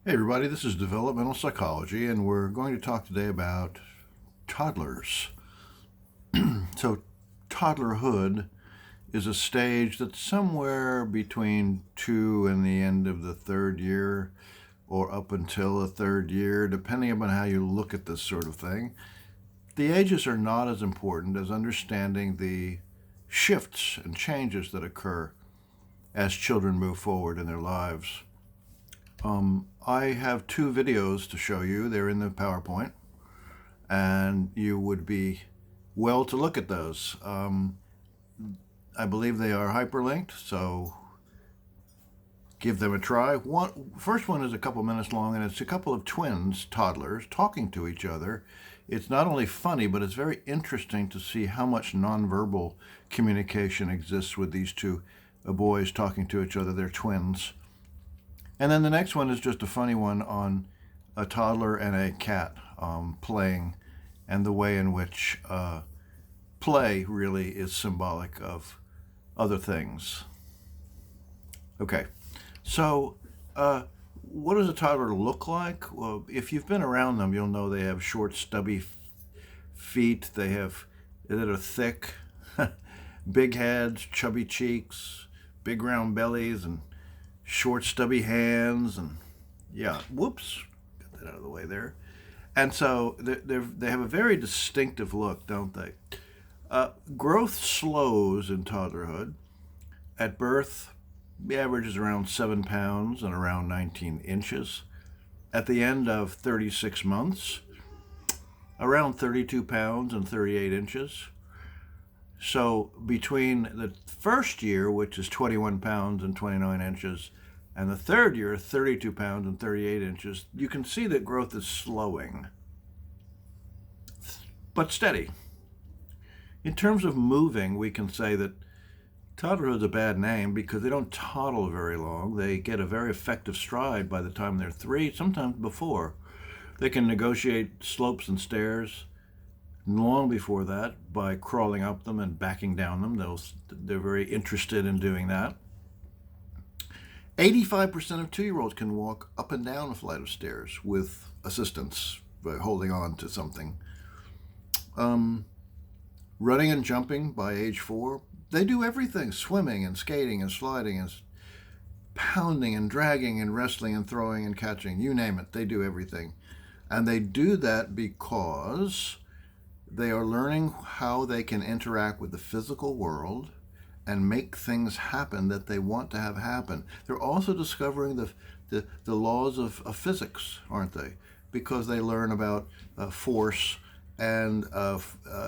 Hey everybody, this is Developmental Psychology, and we're going to talk today about toddlers. So, toddlerhood is a stage that's somewhere between 2 and the end of the third year, or up until the third year, depending upon how you look at this sort of thing. The ages are not as important as understanding the shifts and changes that occur as children move forward in their lives. I have two videos to show you. They're in the PowerPoint, and you would be well to look at those. I believe they are hyperlinked, so give them a try. First one is a couple minutes long, and it's a couple of twins, toddlers, talking to each other. It's not only funny, but it's very interesting to see how much nonverbal communication exists with these two boys talking to each other. They're twins. And then the next one is just a funny one on a toddler and a cat playing, and the way in which play really is symbolic of other things. Okay, so what does a toddler look like? Well, if you've been around them, you'll know they have short, stubby feet. They have that are thick, big heads, chubby cheeks, big round bellies, and short, stubby hands, and yeah, whoops, got that out of the way there. And so they have a very distinctive look, don't they? Growth slows in toddlerhood. At birth, the average is around 7 pounds and around 19 inches. At the end of 36 months, around 32 pounds and 38 inches. So between the first year, which is 21 pounds and 29 inches, and the third year, 32 pounds and 38 inches, you can see that growth is slowing, but steady. In terms of moving, we can say that toddlerhood is a bad name because they don't toddle very long. They get a very effective stride by the time they're 3, sometimes before. They can negotiate slopes and stairs long before that by crawling up them and backing down them. They're very interested in doing that. 85% of 2-year-olds can walk up and down a flight of stairs with assistance by holding on to something. Running and jumping by age 4, they do everything: swimming and skating and sliding and pounding and dragging and wrestling and throwing and catching. You name it, they do everything. And they do that because they are learning how they can interact with the physical world and make things happen that they want to have happen. They're also discovering the laws of physics, aren't they? Because they learn about force and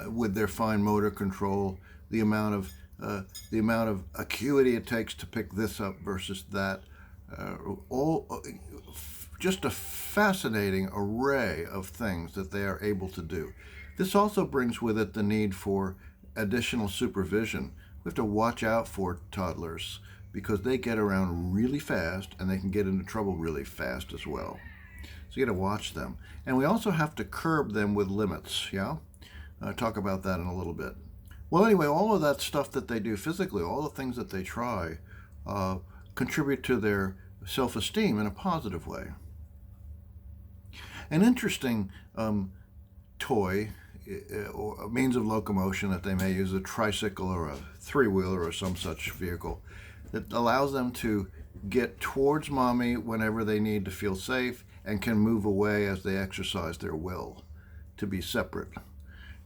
with their fine motor control, the amount of acuity it takes to pick this up versus that. All just a fascinating array of things that they are able to do. This also brings with it the need for additional supervision. We have to watch out for toddlers because they get around really fast and they can get into trouble really fast as well. So you got to watch them. And we also have to curb them with limits, yeah? Talk about that in a little bit. Well, anyway, all of that stuff that they do physically, all the things that they try, contribute to their self-esteem in a positive way. An interesting toy or a means of locomotion that they may use, a tricycle or a three-wheeler or some such vehicle, that allows them to get towards mommy whenever they need to feel safe and can move away as they exercise their will to be separate.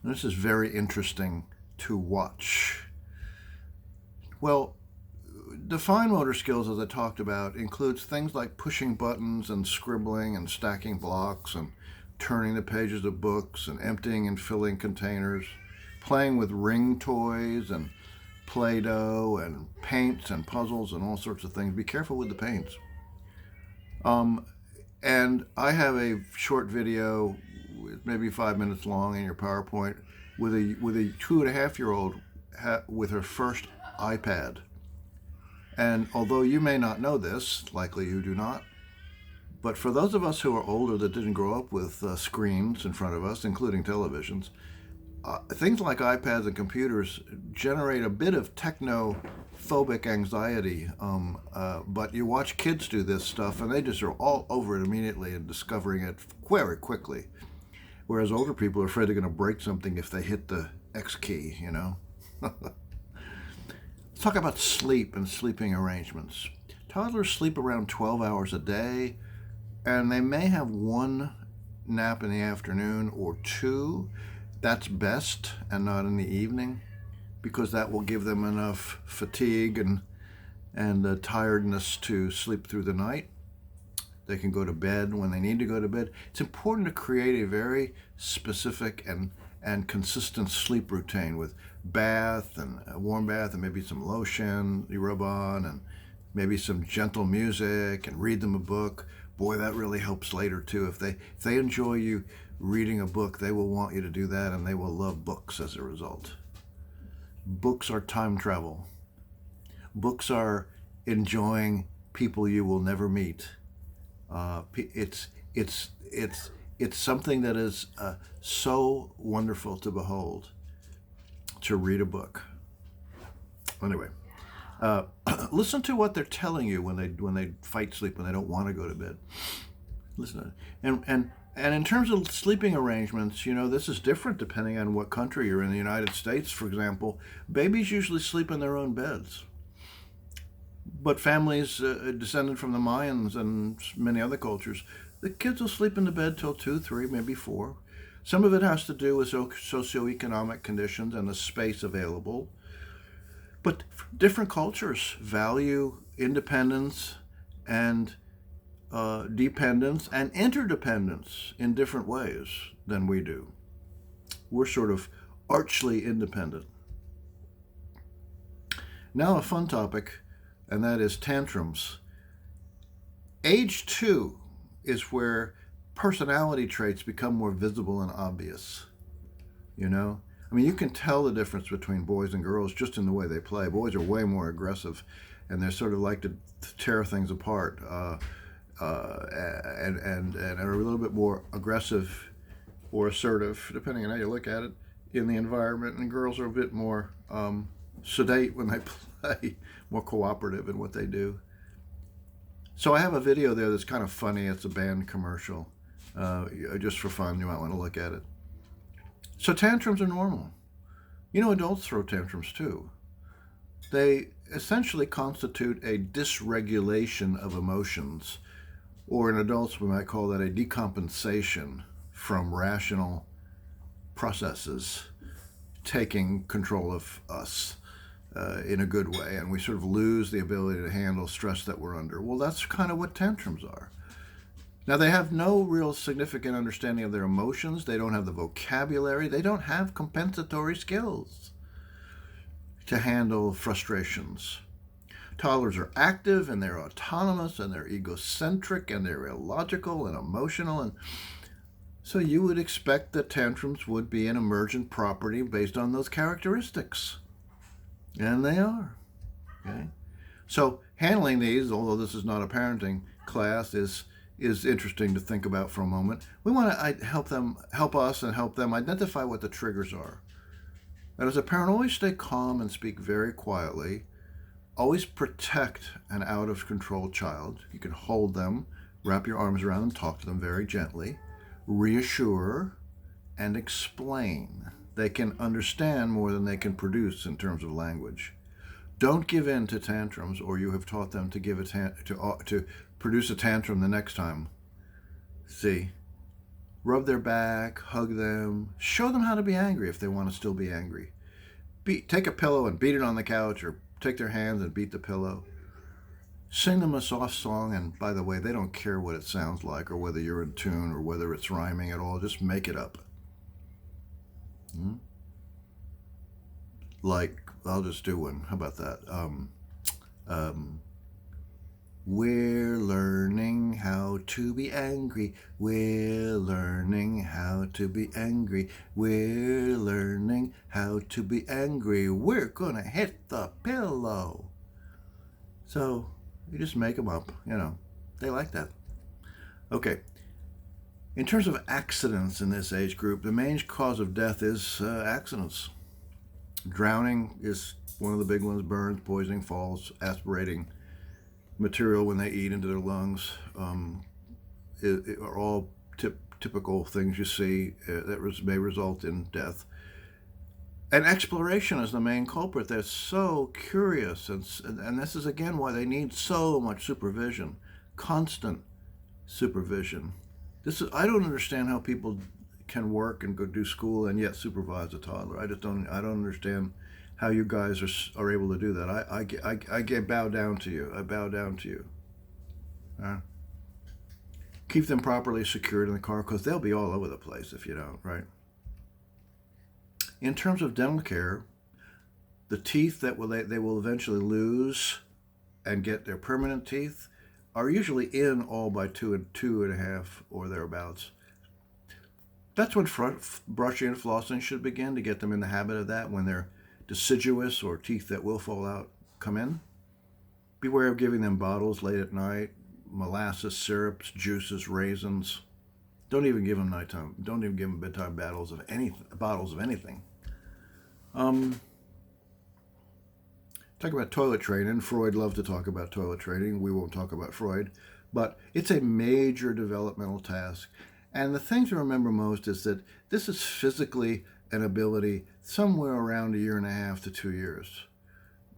And this is very interesting to watch. Well, the fine motor skills, as I talked about, includes things like pushing buttons and scribbling and stacking blocks and turning the pages of books and emptying and filling containers, playing with ring toys and Play-Doh and paints and puzzles and all sorts of things. Be careful with the paints. And I have a short video, maybe 5 minutes long, in your PowerPoint with a 2.5-year-old with her first iPad. And although you may not know this, likely you do not, but for those of us who are older that didn't grow up with screens in front of us, including televisions, things like iPads and computers generate a bit of technophobic anxiety, but you watch kids do this stuff and they just are all over it immediately and discovering it very quickly. Whereas older people are afraid they're going to break something if they hit the X key, you know. Let's talk about sleep and sleeping arrangements. Toddlers sleep around 12 hours a day, and they may have one nap in the afternoon or two. That's best, and not in the evening, because that will give them enough fatigue and tiredness to sleep through the night. They can go to bed when they need to go to bed. It's important to create a very specific and consistent sleep routine with bath and a warm bath and maybe some lotion you rub on and maybe some gentle music and read them a book. Boy, that really helps later too. If they enjoy you reading a book, they will want you to do that, and they will love books as a result. Books are time travel. Books are enjoying people you will never meet. It's something that is so wonderful to behold, to read a book. Anyway, listen to what they're telling you when they fight sleep, when they don't want to go to bed. Listen to it. And in terms of sleeping arrangements, you know, this is different depending on what country you're in. The United States, for example, babies usually sleep in their own beds. But families descended from the Mayans and many other cultures, the kids will sleep in the bed till 2, 3, maybe 4. Some of it has to do with socioeconomic conditions and the space available. But different cultures value independence and dependence and interdependence in different ways than we do. We're sort of archly independent. Now a fun topic, and that is tantrums. Age 2 is where personality traits become more visible and obvious. You know? I mean, you can tell the difference between boys and girls just in the way they play. Boys are way more aggressive, and they're sort of like to tear things apart, and are a little bit more aggressive or assertive, depending on how you look at it, in the environment. And girls are a bit more sedate when they play, more cooperative in what they do. So I have a video there that's kind of funny. It's a band commercial. Just for fun, you might want to look at it. So tantrums are normal. You know, adults throw tantrums too. They essentially constitute a dysregulation of emotions, or in adults we might call that a decompensation from rational processes taking control of us in a good way, and we sort of lose the ability to handle stress that we're under. Well, that's kind of what tantrums are. Now, they have no real significant understanding of their emotions. They don't have the vocabulary. They don't have compensatory skills to handle frustrations. Toddlers are active, and they're autonomous, and they're egocentric, and they're illogical and emotional. And so you would expect that tantrums would be an emergent property based on those characteristics. And they are. Okay? So handling these, although this is not a parenting class, is interesting to think about for a moment. We want to help us and help them identify what the triggers are. And as a parent, always stay calm and speak very quietly. Always protect an out-of-control child. You can hold them, wrap your arms around them, talk to them very gently, reassure, and explain. They can understand more than they can produce in terms of language. Don't give in to tantrums, or you have taught them to to produce a tantrum the next time. See, rub their back, hug them, show them how to be angry if they want to still be angry. Take a pillow and beat it on the couch, or take their hands and beat the pillow. Sing them a soft song, and by the way, they don't care what it sounds like or whether you're in tune or whether it's rhyming at all. Just make it up. Like, I'll just do one. How about that? We're learning how to be angry. We're learning how to be angry. We're learning how to be angry. We're gonna hit the pillow. So you just make them up, you know. They like that. Okay. In terms of accidents in this age group, the main cause of death is accidents. Drowning is one of the big ones. Burns, poisoning, falls, aspirating material when they eat into their lungs are all typical things you see that may result in death. And exploration is the main culprit. They're so curious, and this is again why they need so much supervision, constant supervision. I don't understand how people can work and go do school and yet supervise a toddler. I don't understand how you guys are able to do that. I bow down to you. I bow down to you. Keep them properly secured in the car, because they'll be all over the place if you don't, right? In terms of dental care, the teeth that they will eventually lose and get their permanent teeth are usually in all by two and a half or thereabouts. That's when brushing and flossing should begin, to get them in the habit of that when their deciduous or teeth that will fall out come in. Beware of giving them bottles late at night, molasses, syrups, juices, raisins. Don't even give them nighttime. Don't even give them bedtime bottles of anything. Talk about toilet training. Freud loved to talk about toilet training. We won't talk about Freud, but it's a major developmental task. And the thing to remember most is that this is physically an ability somewhere around 1.5 to 2 years.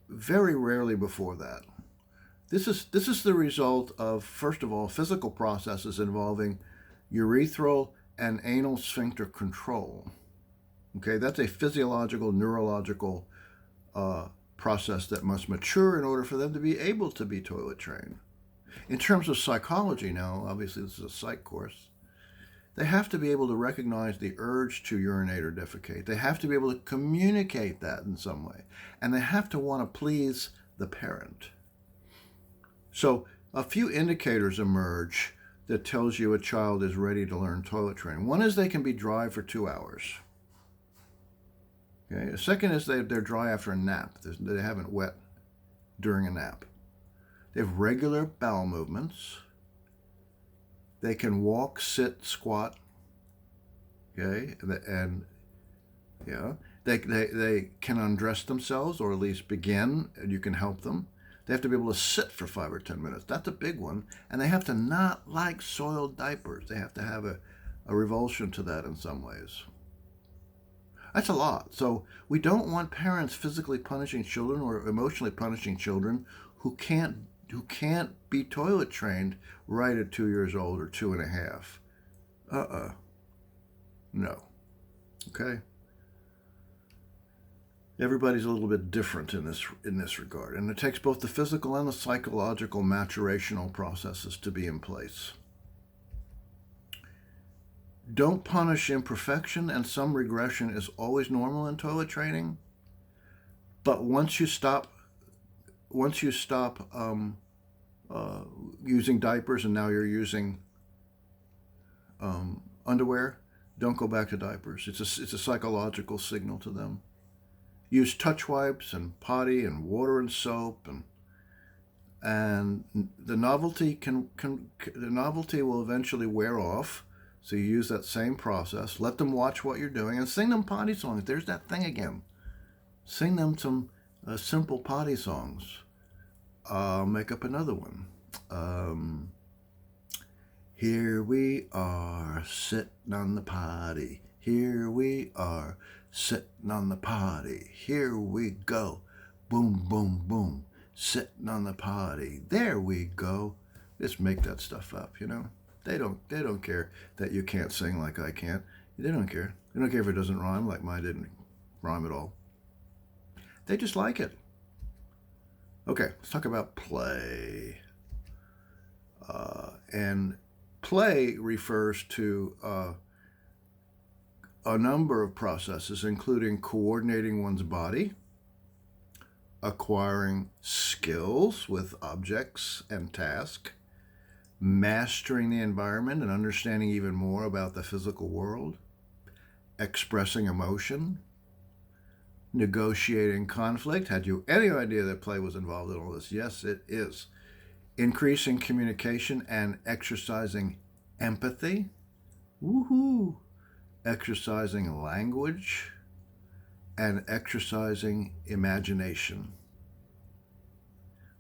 Very rarely before that. This is the result of, first of all, physical processes involving urethral and anal sphincter control. Okay, that's a physiological, neurological process that must mature in order for them to be able to be toilet trained. In terms of psychology now, obviously this is a psych course, they have to be able to recognize the urge to urinate or defecate. They have to be able to communicate that in some way. And they have to want to please the parent. So a few indicators emerge that tells you a child is ready to learn toilet training. One is they can be dry for 2 hours. Okay. The second is they're dry after a nap. They haven't wet during a nap. They have regular bowel movements. They can walk, sit, squat. Okay, and yeah, they can undress themselves, or at least begin, and you can help them. They have to be able to sit for 5 or 10 minutes. That's a big one. And they have to not like soiled diapers. They have to have a revulsion to that in some ways. That's a lot. So we don't want parents physically punishing children or emotionally punishing children who can't be toilet trained right at 2 years old or 2.5. No. Okay. Everybody's a little bit different in this regard, and it takes both the physical and the psychological maturational processes to be in place. Don't punish imperfection, and some regression is always normal in toilet training. But once you stop using diapers and now you're using underwear, don't go back to diapers. It's a psychological signal to them. Use touch wipes and potty and water and soap, and the novelty will eventually wear off. So you use that same process. Let them watch what you're doing and sing them potty songs. There's that thing again. Sing them some simple potty songs. I'll make up another one. Here we are sitting on the potty. Here we are sitting on the potty. Here we go. Boom, boom, boom. Sitting on the potty. There we go. Just make that stuff up, you know. They don't care that you can't sing like I can't. They don't care. They don't care if it doesn't rhyme like mine didn't rhyme at all. They just like it. Okay, let's talk about play. And play refers to a number of processes, including coordinating one's body, acquiring skills with objects and tasks, mastering the environment and understanding even more about the physical world, expressing emotion, negotiating conflict. Had you any idea that play was involved in all this? Yes, it is. Increasing communication and exercising empathy. Woohoo! Exercising language and exercising imagination.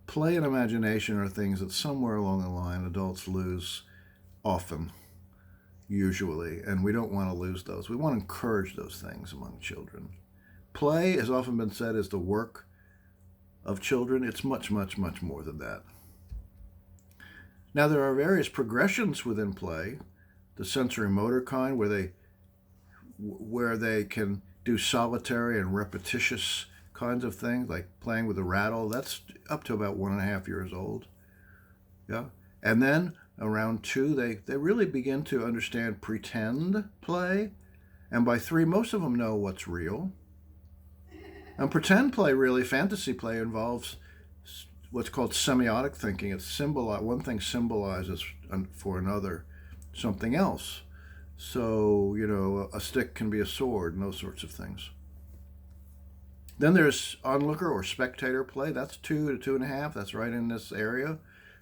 Play and imagination are things that somewhere along the line adults lose often, usually, and we don't want to lose those. We want to encourage those things among children. Play has often been said is the work of children. It's much, much, much more than that. Now, there are various progressions within play. The sensory motor kind, where they can do solitary and repetitious kinds of things, like playing with a rattle. That's up to about 1.5 years old. Yeah. And then around 2, they really begin to understand pretend play. And by 3, most of them know what's real. And pretend play, really, fantasy play, involves what's called semiotic thinking. One thing symbolizes for another something else. So, a stick can be a sword and those sorts of things. Then there's onlooker or spectator play. That's 2 to 2.5. That's right in this area.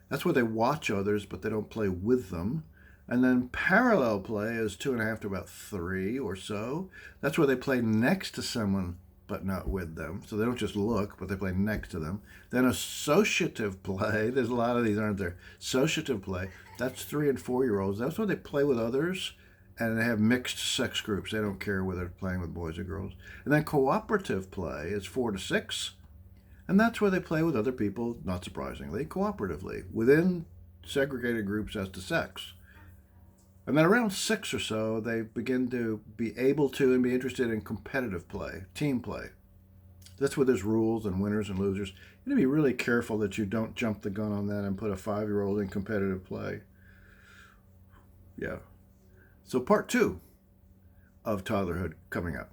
That's where they watch others, but they don't play with them. And then parallel play is 2.5 to about 3 or so. That's where they play next to someone, but not with them. So they don't just look, but they play next to them. Then associative play. There's a lot of these, aren't there? Associative play. That's 3 and 4-year-olds. That's where they play with others, and they have mixed sex groups. They don't care whether they're playing with boys or girls. And then cooperative play is 4 to 6. And that's where they play with other people, not surprisingly, cooperatively, within segregated groups as to sex. And then around 6 or so, they begin to be able to and be interested in competitive play, team play. That's where there's rules and winners and losers. You need to be really careful that you don't jump the gun on that and put a 5-year-old in competitive play. Yeah. So part 2 of toddlerhood coming up.